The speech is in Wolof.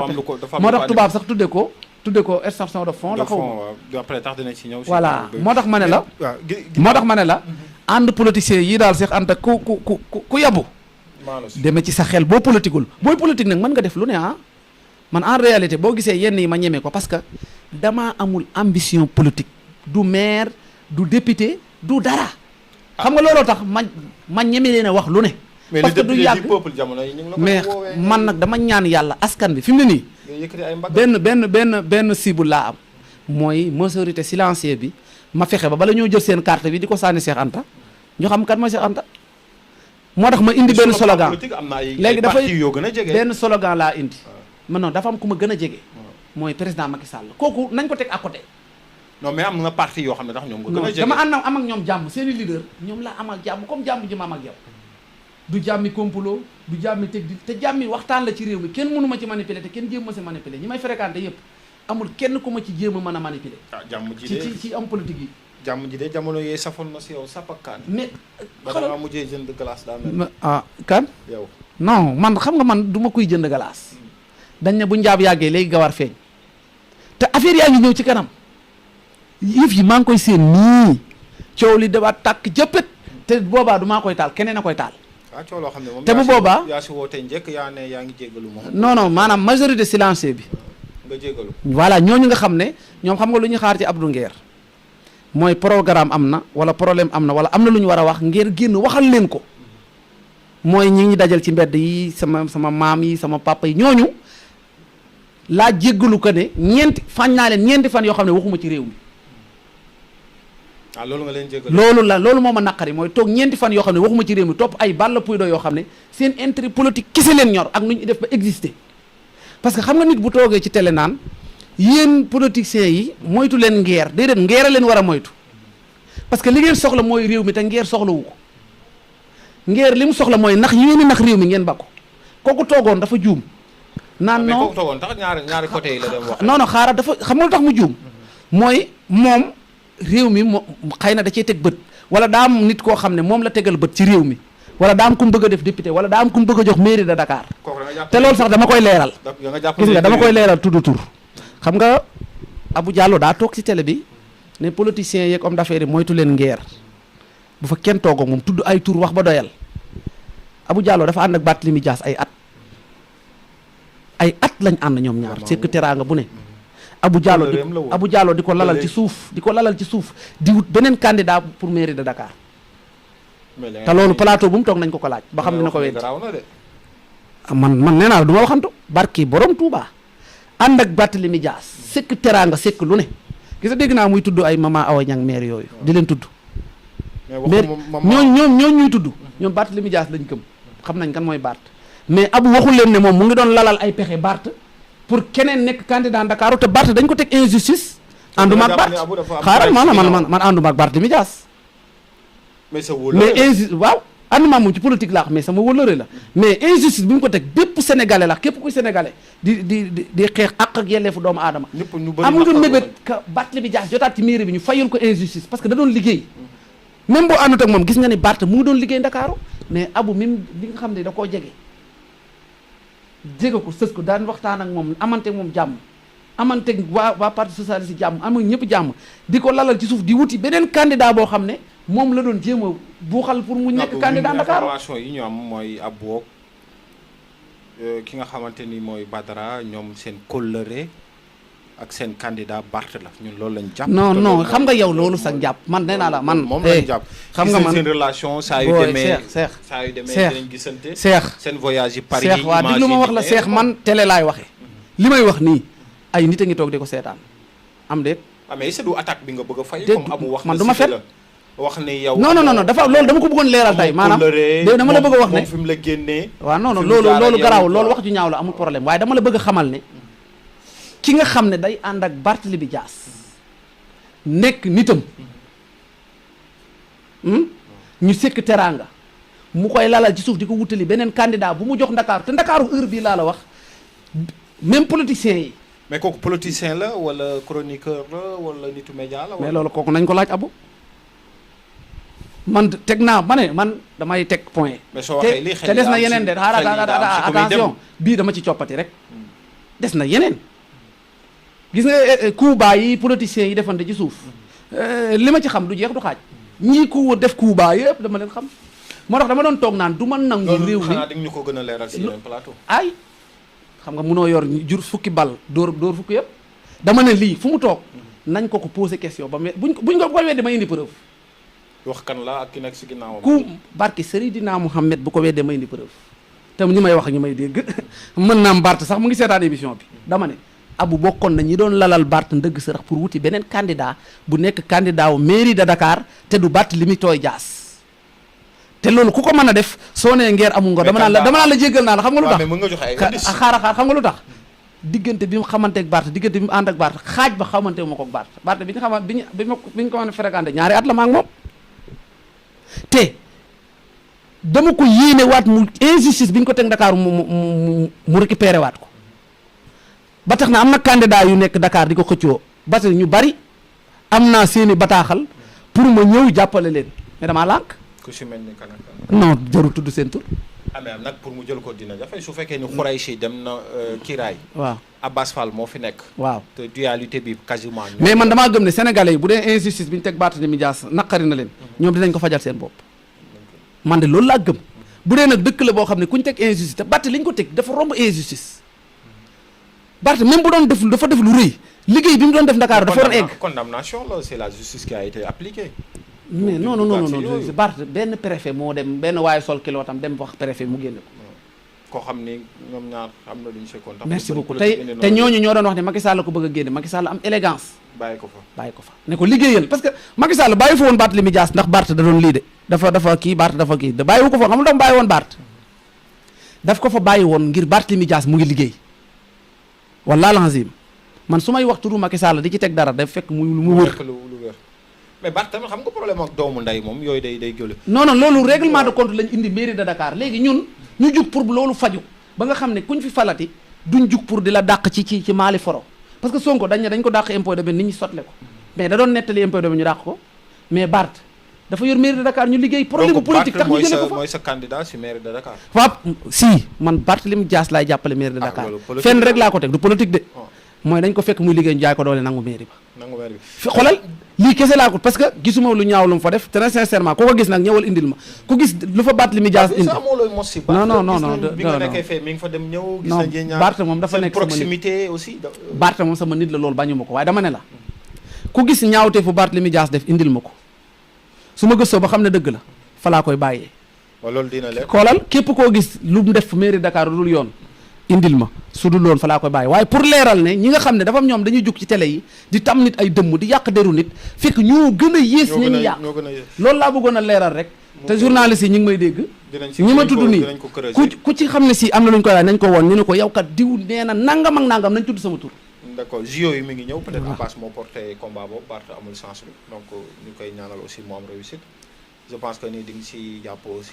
am lu ko moo tax tubaab sax tudde ko extorsion de fonds la xaw après tax dina ci ñëw voilà moo tax ma ne la ànd politicien yi daal Cheikh Anta ku yabu deme ci sa xel boo politiqueul booy politique nag mën nga def lu ne man en réalité boo gisee yenn yi ma ñeme ko parce que damaa amul ambition politique du maire du député du dara xam nga looloo tax ma ñeme leen a wax lu ne parce que du yàgg mais man nag dama ñaan yàlla askan bi fi mu ne nii benn cible laa am mooy majorité silencieuse bi ma fexe ba bala ñoo jël seen carte bi di ko sànni Cheikh Anta ñu xam kan mooy Cheikh Anta moo tax ma indi benn slogan léegi dafay benn slogan laa indi man non dafa am ku ma gën a jege mooy président Macky Sall kooku nañ ko teg à côté non mais am na parti yoo xam ne tax ñoom nga gën a jege dama am ak ñoom jàmm seeni leader ñoom laa amal jàmm comme jàmm ji ma am ak yow du jàmmi complot du jàmmi teg di te jàmmi waxtaan la ci réew mi kenn mënu ma ci manipuler te kenn jéem ma si manipuler ñi may fréquenté yëpp amul kenn ku ma ci jéem a mën a manipuler jàmm ji de ci am politique yi jàmm ji de jamono yee safoon na si yow sapakkaan mais ba mujjee jënd glace daa mel kan yow non man xam nga man du ma kuy jënd glace dañ ne bu njaab yàggee léegi gawar feeñ te affaire yaa ngi ñëw ci kanam yëf yi maa ngi koy seen nii coow li dafa tàkk jëppët te boobaa du maa koy taal keneen a koy taal coow loo xam ne moom te bu boobaa yaa si woote njëkk yaa ne yaa ngi jéggalu moom non maanaam majorité silencieux bi nga jéggalu voilà ñooñu nga xam ne ñoom xam nga lu ñu xaar ci Abdou Nguer mooy programme am na wala problème am na wala am na lu ñu war a wax ngir génn waxal leen ko mooy ñi dajal ci mbedd yi sama maam yi sama papa yi ñooñu laa jéggalu ko ne fañ naa leen ñeenti fan yoo xam ne waxuma ci réew mi loolu nga leen jéggalu loolu moo ma naqari mooy toog ñeenti fan yoo xam ne waxuma ci réew mi topp ay balla puy do yoo xam ne seen intérêt politique kese leen ñor ak nu ñu def ba exister parce que xam nga nit bu toogee ci télé naan yéen politiciens yi moytu leen ngeer déedéet ngeer a leen war a moytu parce que li ngeen soxla mooy réew mi te ngeer soxlawu ko ngeer li mu soxla mooy nax yi ngeen di nax réew mi ngeen bakko kooku toogoon dafa juum naan non kooku toogoon tax ñaari côté yi la dem wax non xaaral dafa xam nga lu tax mu juum mooy moom réew mi moo xëy na da cee teg bët wala daa am nit koo xam ne moom la tegal bët ci réew mi wala daa am ku mu bëgg a def député wala daa am ku mu bëgg a jox mairie de Dakar te loolu sax dama koy leeral gis nga dama koy leeral tudd tur xam nga Abou Diallo daa toog ci télé bi ne politiciens yeeg homme d'affaires yi moytu leen ngeer bu fa kenn toog ak moom tudd ay tur wax ba doyal Abou Diallo dafa ànd ak Barthélémy Dias ay at lañ ànd ñoom ñaar sekk teraanga bu ne Abou Diallo di ko lalal ci suuf di wut beneen candidat pour mairie de Dakar te loolu plateau bu mu toog nañ ko laaj ba xam dina ko weddi man nee naa la du ma waxantu barki borom Touba ànd ak Barthélémy Dias sekk teraanga sekk lu ne gis nga dégg naa muy tudd ay Mama Awa Niang maire yooyu di leen tudd maire ñoom ñuy tudd ñoom Barthélémy Dias lañ gëm xam nañ kan mooy Bart mais Abou waxul leen ne moom mu ngi doon lalal ay pexe Bart pour keneen nekk candidat Dakar te Bart dañ ko teg injustice ànduma ak Bart xaaral man ànduma ak Barthélémy Dias mais waaw ànduma moom ci politique laa mais sama wëllëre la mais injustice bi mu ko teg bépp sénégalais la képp kuy sénégalais di xeex ak yelleefu doomu aadama am nga mébét ka Barthélémy Dias jotaat ci mairie bi ñu fayul ko injustice parce que da doon liggéey même boo àndut ak moom gis nga ni Bart mu ngi doon liggéey Ndakaaru mais Abou même li nga xam ne da koo jege ko sës ko daan waxtaan ak moom amante moom jàmm amante waa parti socialiste jàmm am ñëpp jàmm di ko lalal ci suuf di wuti beneen candidat boo xam ne moom la doon jéem a buuxal pour mu nekk candidat Dakar information yi ñu am mooy Abou ki nga xamante ni mooy Badara ñoom seen kóllëre ak seen candidat Bart la ñun loolu lañ jàpp non xam nga yow loolu sax jàpp man nee naa la man moom lañ jàpp xam nga man seen relation saa yu demee dinañ gisante seen voyage yi Paris Cheikh waa diglu ma wax la Cheikh man télé laay waxe li may wax nii ay nit a ngi toog di ko seetaan am déet mais c'est du attaque bi nga bëgg a fay comme Abou wax man du ma fen wax ne yow non dafa loolu dama ko bëggoon leeral tey maanaam dama la bëgg a wax ne fi mu la génnee waaw non loolu garaaw loolu wax ju ñaaw la amul problème waaye dama la bëgg a xamal ne ki nga xam ne day ànd ak Barthélémy Dias nekk nitam ñu sekk teraanga mu koy lalal ci suuf di ko wutali beneen candidat bu mu jox Ndakaaru te Ndakaaru heure bii laa la wax même politiciens yi mais kooku politicien la wala chroniqueur la wala nitu média la mais loolu kooku nañ ko laaj Abou man teg naa man damay teg point mais soo waxee lii te des na yeneen de xaaral attention bii dama ci coppati rek des na yeneen gis nga coup bas yi politiciens yi defante ci suuf li ma ci xam du jeex du xaaj ñii ku def coup bas yëpp dama leen xam moo tax dama doon toog naan du ma nangu réew mi xanaa dañ ñu ko gën a leeral si yeneen plateau ay xam nga munoo yor jur fukki bal dóor fukki yëpp dama ne lii fu mu toog nañ ko posé question ba mais buñ ko weddee ma indi preuve wax kan la ak ki nekk si ginnaawam ku barki Seydina Mouhamed bu ko weddee ma indi preuve te ñi may wax ñu may dégg mën naam Bart sax mu ngi seetaan émission bi dama ne Abou bokkoon na ñi doon lalal Bart ndëgg sërëx pour wuti beneen candidat bu nekk candidat wu mairie de Dakar te du Barthélémy Dias te loolu ku ko mën a def soo nee ngeer amul ngor dama naan la jéggal naa la xam nga lu tax mën nga joxe ay indice xaar xam nga lu tax diggante bi mu xamante ak Bart diggante bi mu ànd ak Bart xaaj ba xamante ma ko ak Bart bi ñu xamante bi ñu ko mën a fréquenté ñaari at la ma ak moom te dama ko yéene waat mu injustice bi ñu ko teg Dakar mu récupéré waat ko ba tax na am na candidat yu nekk Dakar di ko xëccoo parce que ñu bari am naa seeni bataaxal pour ma ñëw jàppale leen mais damaa lànk. ku si mel ni kan non jarul tudd seen tur. amee nag pour mu jël ko dina jafe su fekkee ni Khouraychi dem na Kiraay. waaw Abbas Fall moo fi nekk. waaw te dualité bi quasiment. mais man damaa gëm ne sénégalais yi bu dee injustice bi ñu teg Barthélémy Dias naqari na leen. ñoom dinañ ko fajal seen bopp. man de loolu laa gëm bu dee nag dëkk la boo xam ne ku ñu teg injustice te Barth li ñu ko teg dafa romb injustice Barth même bu doon def dafa def lu rëy liggéey bi mu doon def Dakar dafa doon egg. condamnation la c'est la justice qui a été appliquée. mais non Barth benn préfet moo dem benn waaye sol kilo tam dem wax préfet mu génne ko. koo xam ni ñoom ñaar am na lu ñu sekkoon. merci beaucoup te ñooñu ñoo doon wax ne Macky Sall ko bëgg a génne Macky Sall am élégance. bàyyi ko fa ne ko liggéeyal parce que Macky Sall bàyyi fa woon Barthélémy Dias ndax Barth da doon lii de dafa kii Barth dafa kii da bàyyiwu ko fa xam nga dama bàyyi woon Barth daf ko fa bàyyi woon ngir Barthélémy Dias mu ngi liggéey wallaahi lazim man su may wax turu Macky Sall di ci teg dara daf fekk mu wër. mais Barth tamit xam nga problème ak doomu ndey moom yooyu day jël. non loolu règlement de compte lañ indi mairie de Dakar léegi ñun ñu jug pour loolu faju ba nga xam ne kuñ fi falati duñ jug pour di la dàq ci maali foro parce que Sonko dañ ko dàq impôt domaine nit ñi sotle ko mais da doon nettali impôt domaine ñu dàq ko mais Barth dafa yor mairie de Dakar ñu liggéey problème politique tax ñu jëlee ko fa mooy sa candidat si mairie de Dakar. waaw si man Barthélémy Dias laay jàppale mairie de Dakar fenn rek laa ko teg du politique de mooy dañ ko fekk muy liggéey ñu jaay ko doole nangu mairie ba xoolal lii kese laa ko parce que gisuma lu ñaaw lu mu fa def très sincèrement ku ko gis nag ñëwal indil ma ku gis lu fa Barthélémy Dias indi non bi nga nekkee fee mi ngi fa dem ñëw gis nañ ñaar Barth moom dafa nekk proximité aussi Barth moom sama nit la loolu bañu ma ko waaye dama ne la ku gis ñaawte fu Barthélémy Dias def indil ma ko su ma gëstoo ba xam ne dëgg la fa laa koy bàyyee loolu dina leer xoolal képp koo gis lu mu def mairie Dakar lu dul yoon indil ma su dul loon fa laa koy bàyyi waaye pour leeral ne ñi nga xam ne dafa am ñoom dañuy jug ci télé yi di tam nit ay dëmm di yàq deru nit fekk ñoo gën a yées ña ñu yàq loolu laa bëggoon a leeral rek te journaliste yi ñi ngi may dégg ñi ma tudd nii ku ci xam ne si am na lu ñu koy wax nañ ko woon ñu ne ko yow kat diw nee na nangam ak nangam nañ tudd sama tur d'accord JO yi mi ngi ñëw peut-être Abbas moo porté combat boobu Barth amul chance bi donc ñu koy ñaanal aussi mu am réussite je pense que ni di nga si jàpp aussi